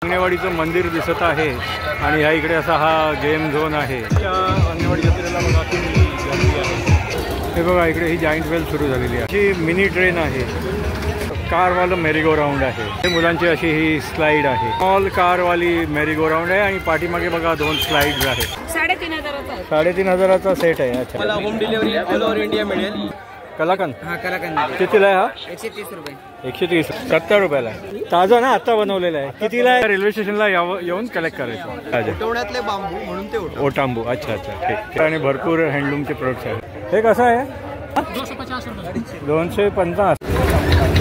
अंगणेवाडीचं मंदिर दिसत आहे आणि ह्या इकडे असा हा गेम झोन आहे। त्या अंगणेवाडी जत्रेला बघा किती गर्दी आहे। हे बघा इकडे ही जायंट वेल सुरू झालेली आहे। ही मिनी ट्रेन आहे, कारवाला मेरी गो राऊंड आहे। हे मुलांची अशी ही स्लाइड आहे, स्मॉल कारवाली मेरी गो राऊंड आहे आणि पाठीमागे बघा दोन स्लाइड्स आहेत। 3,500चा सेट आहे। अच्छा, मला home delivery all over India मिळेल। कलाकंद कलाकंद कितीला आहे हा? 130 रुपये। 130, 70 रुपयाला आहे। ताजा ना, आता बनवलेला आहे। कितीला आहे? रेल्वे स्टेशनला येऊन कलेक्ट करायचं। उठवण्यातले बांबू म्हणून ते ओटांबू। अच्छा अच्छा, ठीक। आणि भरपूर हँडलूमचे प्रोडक्ट्स आहेत। हे कसं आहे? 250 रुपये। 250।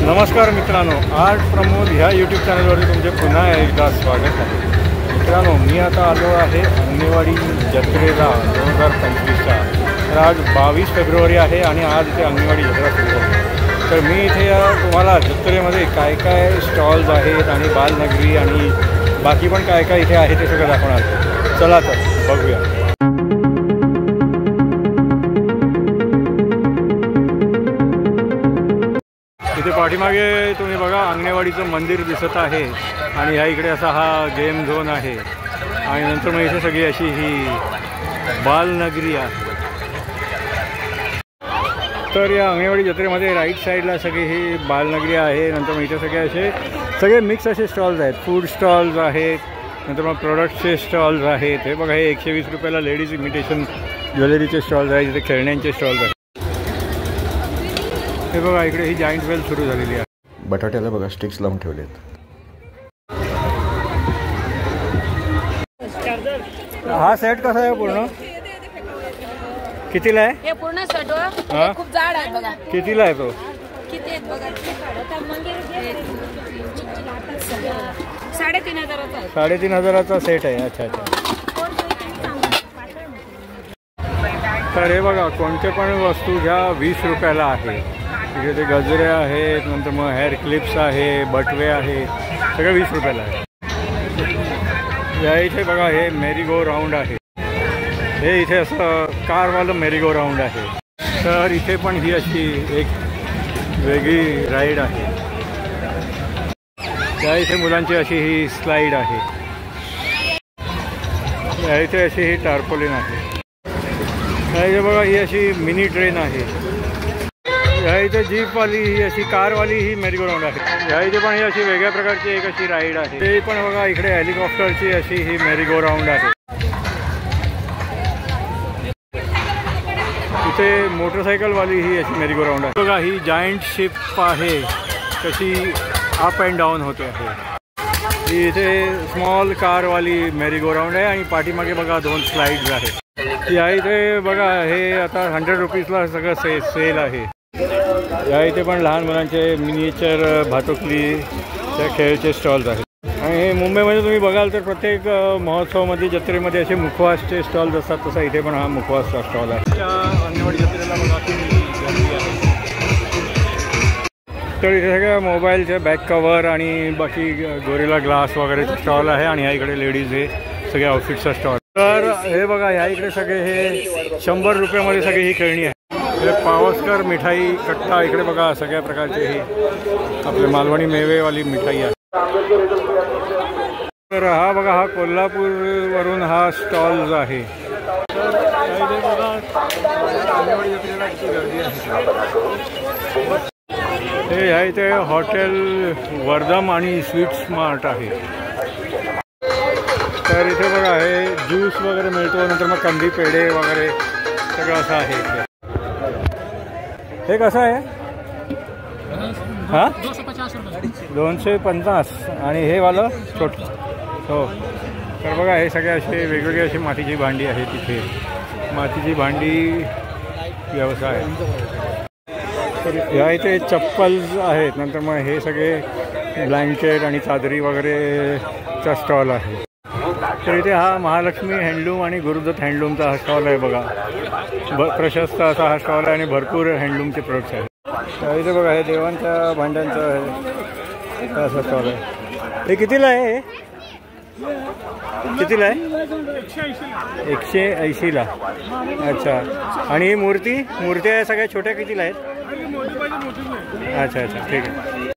नमस्कार मित्रांनो, आर्ट प्रमोद ह्या यूट्यूब चॅनलवरती तुमचे पुन्हा एकदा स्वागत आहे। मित्रांनो, मी आता आलो आहे अंगणेवाडी जत्रेला 2025च्या। तर आज 22 फेब्रुवारी आहे आणि आज इथे अंगणेवाडी जत्रा सुरू आहे। तर मी इथे तुम्हाला जत्रेमध्ये काय काय स्टॉल्स आहेत आणि बालनगरी आणि बाकी पण काय काय इथे आहे ते सगळं दाखवणार। चला तर बघूया। इथे पाठीमागे तुम्ही बघा अंगणेवाडीचं मंदिर दिसत आहे आणि ह्या इकडे असा हा गेम झोन आहे आणि नंतर मग इथे सगळी अशी ही बालनगरी आहे। तर या अंगणेवाडी जत्रेमध्ये राईट साईडला सगळी ही बालनगरी आहे। नंतर मग इथे सगळे मिक्स असे स्टॉल्स आहेत, फूड स्टॉल्स आहेत, नंतर मग प्रोडक्टचे स्टॉल्स आहेत। हे बघा, हे 120 रुपयाला लेडीज इमिटेशन ज्वेलरीचे स्टॉल्स आहेत, इथे खेळण्यांचे स्टॉल्स आहेत। हे बघा इकडे ही जायंट वेल सुरू झालेली आहे। बटाट्याला बघा स्टिक्स लावून ठेवलेत। हा सेट कसा आहे पूर्ण? कितीला आहे? हे पूर्ण सेट खूप जाड आहे बघा। कितीला आहे तो? किती आहेत बघा? 3,500चा। 3,500चा सेट आहे। अच्छा अच्छा। तर हे बघा, कोणते पण वस्तू घ्या 20 रुपयाला आहे। तिथे ते गजरे आहेत, नंतर मग हेअर क्लिप्स आहे, बटवे आहे, सगळं 20 रुपयाला आहे। या इथे बघा हे मेरी गो राऊंड आहे। हे इथे असं कारवालं मेरी गो राऊंड आहे। तर इथे पण ही अशी एक वेगळी राईड आहे। त्या इथे मुलांची अशी ही स्लाइड आहे। या इथे अशी ही टार्पोलिन आहे। या इथे बघा ही अशी मिनी ट्रेन आहे। या इथे जीपवाली ही अशी कारवाली ही मेरी गो राऊंड आहे। या इथे पण ही अशी वेगळ्या प्रकारची एक अशी राईड आहे। ते पण बघा इकडे हेलिकॉप्टरची अशी ही मेरी गो राऊंड आहे। इथे मोटरसायकलवाली ही अशी मेरी गो राऊंड आहे। बघा ही जायंट शिप आहे, कशी अप अँड डाऊन होते आहे। ही इथे स्मॉल कारवाली मेरी गो राऊंड आहे आणि पाठीमागे बघा दोन स्लाइड्स आहेत। या इथे बघा हे आता 100 रुपीजला सगळं सेल आहे। या इथे पण लहान मुलांचे मिनिएचर भातुकलीच्या खेळचे स्टॉल्स आहेत। आणि हे मुंबईमध्ये तुम्ही बघाल तर प्रत्येक महोत्सवामध्ये जत्रेमध्ये असे मुखवासचे स्टॉल्स असतात, तसा इथे पण हा मुखवासचा स्टॉल आहे। त्या अंगणवाडी जत्रेला बघा किती गर्दी आहे। तर इथे सगळ्या मोबाईलचे बॅक कवर आणि बाकी गोरिला ग्लास वगैरेचा स्टॉल आहे आणि ह्या इकडे लेडीज हे सगळे आउटफिटचा स्टॉल। तर हे बघा ह्या इकडे सगळे हे 100 रुपयामध्ये सगळी ही खेळणी आहे। हे पावसकर मिठाई कट्टा, इकडे बघा सगळ्या प्रकारचे ही आपले मालवणी मेवेवाली मिठाई आहे। तर हा बघा हा कोल्हापूरवरून हा स्टॉल्स आहे। हे ह्या इथे हॉटेल वर्धम आणि स्वीट स्मार्ट आहे। तर इथे बघा हे ज्यूस वगैरे मिळतो, नंतर मग कंदी पेढे वगैरे सगळं असं आहे इथे। हे कसं आहे? हां 250 आणि हे वालं छोट। हो, तर बघा हे सगळे असे वेगवेगळे अशी मातीची भांडी आहे। तिथे मातीची भांडी व्यवसाय। तर ह्या इथे चप्पल्स आहेत, नंतर मग हे सगळे ब्लँकेट आणि चादरी वगैरेचा स्टॉल आहे। तर इथे हा महालक्ष्मी हँडलूम आणि गुरुदत्त हँडलूमचा हा स्टॉल आहे बघा। प्रशस्त असा हा स्टॉल आहे आणि भरपूर हँडलूमचे प्रोडक्ट्स आहेत। तर इथे बघा हे देवांच्या भांड्यांचा आहे असा स्टॉल आहे। हे कितीला आहे? कितीला आहे? 180ला। अच्छा, आणि ही मूर्ती आहे सगळ्या छोट्या कितीला आहेत? अच्छा अच्छा, ठीक आहे।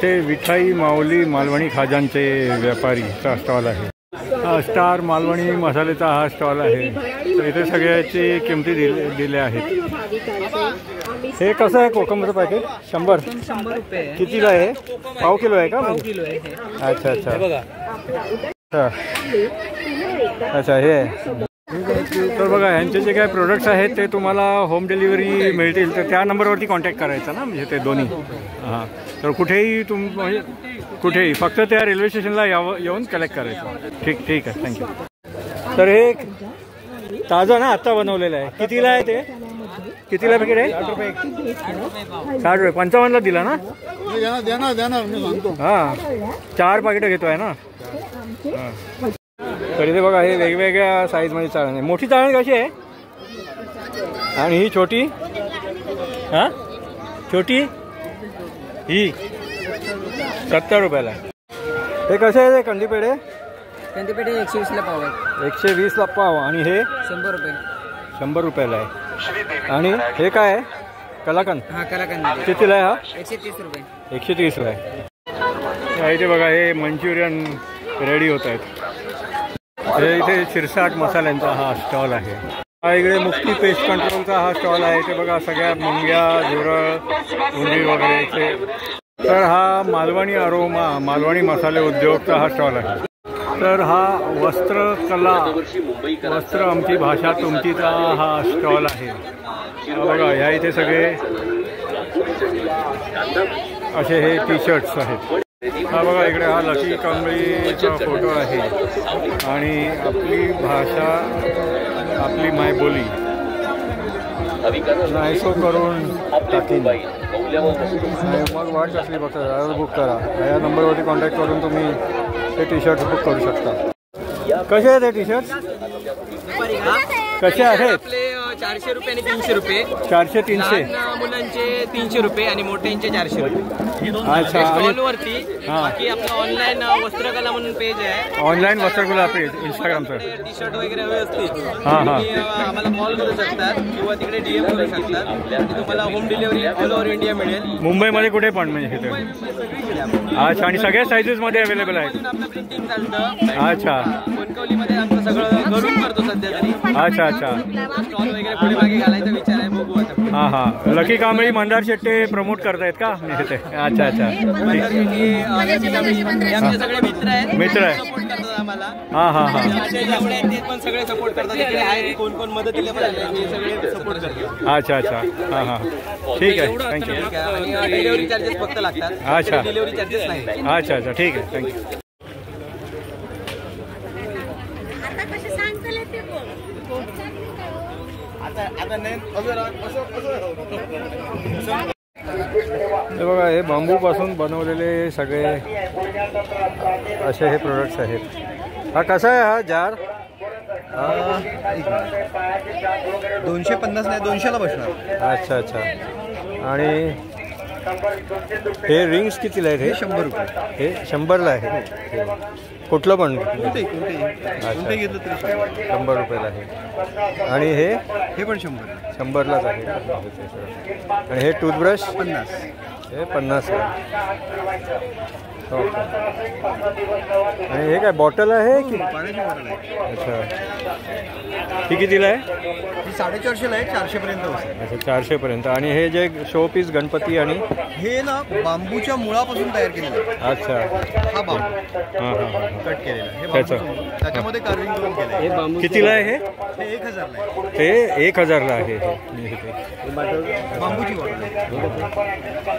इथे विठाई माऊली मालवणी खाजांचे व्यापारीचा स्टॉल आहे. स्टार मालवणी मसाल्याचा हा स्टॉल आहे. तर इथे सगळ्याची किमती दिल्या आहेत. हे कसं आहे कोकमचं पॅकेट? 100 रुपये. कितीला आहे? पाव किलो आहे का? पाव किलो आहे. अच्छा अच्छा बघा. अच्छा हे आहे. तर बघा ह्यांचे जे काय प्रोडक्ट्स आहेत ते तुम्हाला होम डिलिव्हरी मिळतील. तर त्या नंबरवरती कॉन्टॅक्ट करायचा ना, म्हणजे ते दोन्ही. हां, तर कुठेही म्हणजे कुठेही फक्त त्या रेल्वे स्टेशनला येऊन कलेक्ट करायचं. ठीक आहे, थँक्यू. तर हे ताजं ना आत्ता बनवलेलं आहे. कितीला आहे ते? कितीला पॅकेट आहे? 60 रुपये. 55ला दिला ना? हां, 4 पाकिटं घेतो आहे ना. हां, तर इथे बघा हे वेगवेगळ्या साईजमध्ये चाळण आहे. मोठी चाळण कशी आहे? आणि ही छोटी? हां, छोटी ही 70 रुपयाला. हे कसे आहे ते कंदीपेढे? कंदीपेढे 120ला पाव आहे. 120ला पाव. आणि हे 100 रुपये. 100 रुपयाला आहे. आणि हे काय आहे? कलाकंद. हा, कलाकंद. कितीला आहे हा? 130 रुपये. 130ला आहे. इथे बघा हे मंचुरियन रेडी होत आहेत. हे इथे शिरसाट मसाल्यांचा हा स्टॉल आहे. हा इकडे मुक्ती पेस्ट कंट्रोलचा हा स्टॉल आहे. ते बघा सगळ्या मुंग्या, झुरळ, उंदीर वगैरे इथे. तर हा मालवणी अरोमा मालवणी मसाले उद्योगचा हा स्टॉल आहे. तर हा वस्त्रकला वस्त्र आमची भाषा तुमचीचा हा स्टॉल आहे. बघा ह्या इथे सगळे असे हे टी शर्ट्स आहेत. हा बघा इकडे हा लकी कांबळीचा फोटो आहे. आणि आपली भाषा आपली मायबोली नाहीसो करून टाकीन. मग वाट कसली बघता बुक करा. या नंबरवरती कॉन्टॅक्ट करून तुम्ही ते टी शर्ट बुक करू शकता. कसे आहेत हे टी शर्ट? कसे आहेत? आपले 400 रुपये आणि 300 रुपये. 400-300. मुलांचे 300 रुपये आणि मोठ्यांचे 400 रुपये. अच्छा. स्टॉलवरती बाकी आपलं ऑनलाईन वस्त्रकला म्हणून पेज आहे. ऑनलाईन वस्त्रकला पेज इंस्टाग्रामचं. टी शर्ट वगैरे हवे असतील तुम्ही आम्हाला कॉल करू शकतात किंवा तिकडे DM करू शकतात. आणि तुम्हाला home delivery all over India मिळेल. मुंबईमध्ये कुठे पण म्हणजे तिथे? अच्छा. आणि सगळ्या साईजेसमध्ये अवेलेबल आहेत? आपलं प्रिंटिंग चालतं. अच्छा. कोणकवलीमध्ये आमचं सगळं घरून करतो सध्या तरी. अच्छा अच्छा. स्टॉल वगैरे पुढे मागे घालायचा विचार आहे. बघू आता. हां हां. लकी कांबळी मंदार शेट्टे प्रमोट करतायत का तिथे? अच्छा अच्छा. आमचे सगळे मित्र आहेत. मित्र आहे. सपोर्ट करतात आम्हाला. हां हां हां. ते पण सगळे सपोर्ट करतात. इकडे आहे कोण कोण मदतीला पण आले ते सगळे सपोर्ट करतात. अच्छा अच्छा. हां हां. ठीक आहे, थँक्यू. आणि डिलिव्हरी चार्जेस फक्त लागतात. अच्छा. डिलिव्हरी चार्जेस नाही. अच्छा अच्छा. ठीक आहे, थँक्यू. हे बघा हे बांबूपासून बनवलेले सगळे असे हे प्रोडक्ट्स आहेत. हा कसा आहे हा जार? 250 नाही 200ला बसणार. अच्छा अच्छा. आणि हे रिंग्स कितीला आहेत? हे 100 रुपये. हे 100ला आहे. कुठलं पण? कुठे घेतलं तरी 100 रुपयाला आहे. आणि हे पण 100. 100लाच आहे. आणि हे टूथब्रश 50. हे 50 आहे. ओके. आणि हे काय बॉटल आहे की? पाण्याची बॉटल आहे. अच्छा. ही कितीला आहे? ही 450ला आहे. 400 पर्यंत बसेल. अच्छा 400 पर्यंत. आणि हे जे शो पीस गणपती आणि हे ना बांबूच्या मुळापासून तयार केलेलं आहे. अच्छा. हा बांबू हां हां हां. कट केलेला आहे. हे त्याचं. बांबूचं मूळ. त्याच्यामध्ये कार्विंग करून केलं आहे. कितीला आहे हे? हे 1000ला आहे. ते 1000ला आहे. बांबूची बॉटल आहे.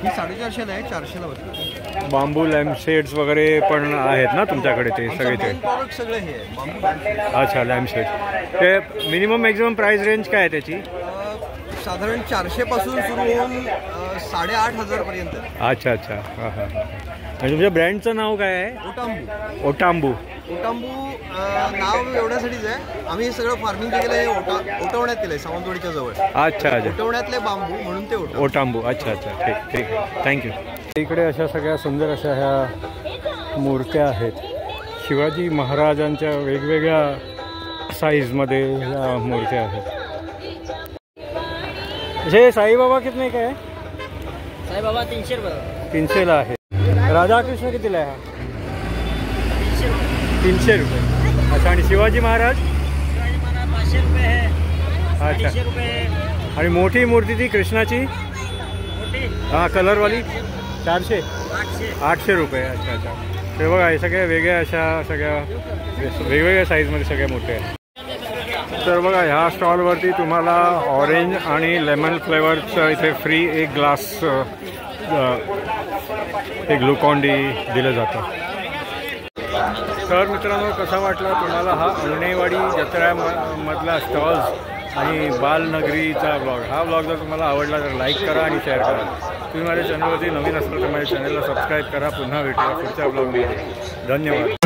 ही 450ला आहे. 400ला बसणार. बांबू लॅम्प शेड्स वगैरे पण आहेत ना तुमच्याकडे? ते सगळे ते प्रॉडक्ट सगळे हे आहे. बांबू. अच्छा. Lamp shades. ते मिनिमम मॅक्झिमम प्राइस रेंज काय आहे त्याची? साधारण 400 पासून सुरू होऊन 8500 पर्यंत. अच्छा अच्छा. हां हां. आणि तुमच्या ब्रँडचं नाव काय आहे? ओटांबू. ओटांबू. ओटांबू नाव एवढ्यासाठीच आहे. आम्ही हे सगळं फार्मिंग केलं आहे. ओटवण्यात केलं आहे सावंतवाडीच्या जवळ. अच्छा अच्छा. ओटवण्यातले बांबू म्हणून ते ओटांबू. अच्छा अच्छा. ठीक ठीक आहे, थँक्यू. इकडे अशा सगळ्या सुंदर अशा ह्या मूर्त्या आहेत. शिवाजी महाराजांच्या वेगवेगळ्या साईजमध्ये ह्या मूर्त्या आहेत. हे साईबाबा कितने का आहे? साईबाबा 300 रुपये. 300ला आहे. राधाकृष्ण कितीला आहे हा? 300 रुपये. अच्छा. आणि शिवाजी महाराज? अच्छा. आणि मोठी मूर्ती ती कृष्णाची? हां, कलरवाली 400? 800 रुपये. अच्छा अच्छा. ते बघा हे सगळ्या वेगळ्या अशा सगळ्या वेगवेगळ्या साईजमध्ये सगळ्या मोठ्या आहेत. तर बघा ह्या स्टॉलवरती तुम्हाला ऑरेंज आणि लेमन फ्लेवरचं इथे फ्री एक ग्लास एक ग्लुकॉन डी दिलं जातं. तर मित्रांनो, कसा वाटला तुम्हाला हा अळणेवाडी जत्रेमधला स्टॉल्स आणि बालनगरीचा ब्लॉग? हा ब्लॉग जर तुम्हाला आवडला तर लाईक करा आणि शेअर करा. तुम्ही माझ्या चॅनलवरती नवीन असाल तर माझ्या चॅनलला सबस्क्राईब करा. पुन्हा भेटूया पुढच्या ब्लॉगमध्ये. धन्यवाद.